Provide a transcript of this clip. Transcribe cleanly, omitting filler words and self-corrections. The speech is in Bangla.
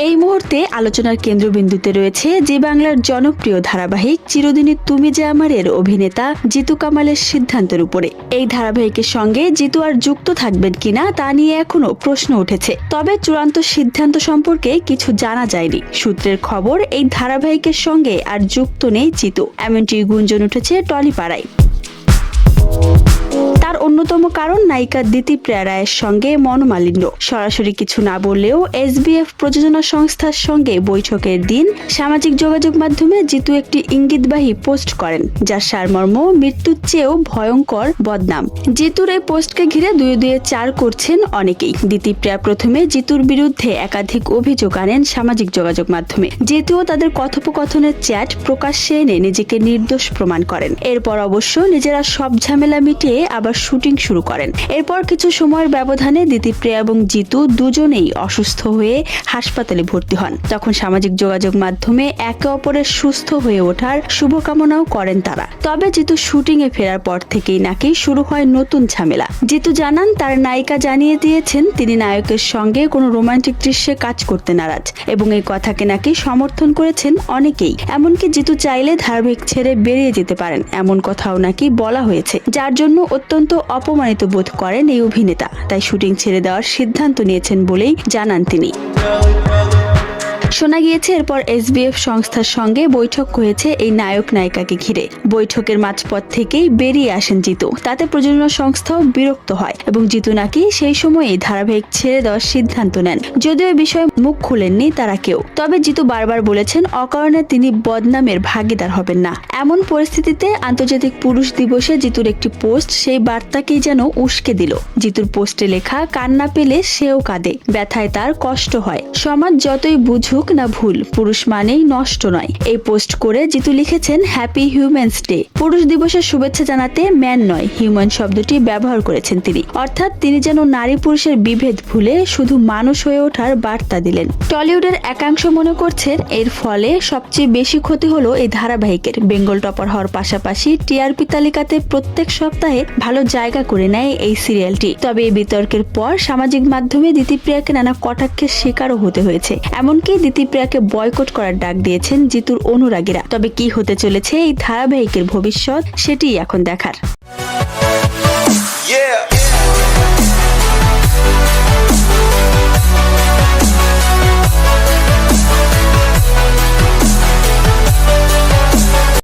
এই মুহূর্তে আলোচনার কেন্দ্রবিন্দুতে রয়েছে জি বাংলার জনপ্রিয় ধারাবাহিক চিরদিনই তুমি যে আমারের অভিনেতা জিতু কামালের সিদ্ধান্তের উপরে। এই ধারাবাহিকের সঙ্গে জিতু আর যুক্ত থাকবেন কিনা তা নিয়ে এখনো প্রশ্ন উঠেছে। তবে চূড়ান্ত সিদ্ধান্ত সম্পর্কে কিছু জানা যায়নি। সূত্রের খবর, এই ধারাবাহিকের সঙ্গে আর যুক্ত নেই জিতু, এমনটি গুঞ্জন উঠেছে টলিপাড়ায়। তার অন্যতম কারণ নায়িকা দিতিপ্রিয়া রায়ের সঙ্গে মনোমালিন্য। সরাসরি কিছু না বললেও এসবিএফ প্রযোজনা সংস্থার সঙ্গে বৈঠকের দিন সামাজিক যোগাযোগ মাধ্যমে জিতু একটি ইঙ্গিতবাহী পোস্ট করেন, যার সারমর্ম মৃত্যুর চেয়েও ভয়ঙ্কর বদনাম। জিতুর এই পোস্টকে ঘিরে দুয়ে দুয়ে চার করছেন অনেকেই। দিতিপ্রিয়া প্রথমে জিতুর বিরুদ্ধে একাধিক অভিযোগ আনেন সামাজিক যোগাযোগ মাধ্যমে। জিতুও তাদের কথোপকথনের চ্যাট প্রকাশ্যে এনে নিজেকে নির্দোষ প্রমাণ করেন। এরপর অবশ্য নিজেরা সব ঝামেলা মিটিয়ে আবার শুটিং শুরু করেন। এরপর কিছু সময়ের ব্যবধানে দিতিপ্রিয়া এবং জিতু দুজনেই অসুস্থ হয়ে হাসপাতালে ভর্তি হন। তখন সামাজিক যোগাযোগ মাধ্যমে একে অপরের সুস্থ হয়ে ওঠার শুভকামনাও করেন তারা। তবে জিতু শুটিং এ ফেরার পর থেকেই নাকি শুরু হয় নতুন ঝামেলা। জিতু জানান, তার নায়িকা জানিয়ে দিয়েছেন তিনি নায়কের সঙ্গে কোনো রোমান্টিক দৃশ্যে কাজ করতে নারাজ, এবং এই কথাকে নাকি সমর্থন করেছেন অনেকেই। এমনকি জিতু চাইলে ধারাবাহিক ছেড়ে বেরিয়ে যেতে পারেন, এমন কথাও নাকি বলা হয়েছে, যার জন্য অত্যন্ত অপমানিত বোধ করেন এই অভিনেতা। তাই শুটিং ছেড়ে দেওয়ার সিদ্ধান্ত নিয়েছেন বলেই জানান তিনি। শোনা গিয়েছে এরপর এসবিএফ সংস্থার সঙ্গে বৈঠক হয়েছে এই নায়ক নায়িকাকে ঘিরে। বৈঠকের মাঝপথ থেকেই বেরিয়ে আসেন জিতু। তাতে প্রযোজনা সংস্থাও বিরক্ত হয় এবং জিতু নাকি সেই সময়ে ধারাবাহিক ছেড়ে দেওয়ার সিদ্ধান্ত নেন। যদিও এ বিষয়ে মুখ খুলেননি তারা কেউ। তবে জিতু বারবার বলেছেন অকারণে তিনি বদনামের ভাগীদার হবেন না। এমন পরিস্থিতিতে আন্তর্জাতিক পুরুষ দিবসে জিতুর একটি পোস্ট সেই বার্তাকেই যেন উস্কে দিল। জিতুর পোস্টে লেখা, কান্না পেলে সেও কাঁদে, ব্যথায় তার কষ্ট হয়, সমাজ যতই বুঝুক না ভুল, পুরুষ মানেই নষ্ট নয়। এই পোস্ট করে জিতু লিখেছেন, হ্যাপি হিউম্যানস ডে। পুরুষ দিবসের শুভেচ্ছা জানাতে ম্যান নয় হিউম্যান শব্দটি ব্যবহার করেছেন তিনি। অর্থাৎ তিনি যেন নারী পুরুষের বিভেদ ভুলে শুধু মানুষ হয়ে ওঠার বার্তা দিলেন। টলিউডের একাংশ মনে করছেন এর ফলে সবচেয়ে বেশি ক্ষতি হলো এই ধারাবাহিকের। বেঙ্গল টপার হওয়ার পাশাপাশি টিআরপি তালিকাতে প্রত্যেক সপ্তাহে ভালো জায়গা করে নেয় এই সিরিয়ালটি। তবে এই বিতর্কের পর সামাজিক মাধ্যমে দিতিপ্রিয়াকে নানা কটাক্ষের শিকারও হতে হয়েছে। এমনকি দিতিপ্রিয়াকে বয়কট করার ডাক দিয়েছেন জিতুর অনুরাগীরা। তবে কি হতে চলেছে এই ধারাবাহিকের ভবিষ্যৎ, সেটিই এখন দেখার।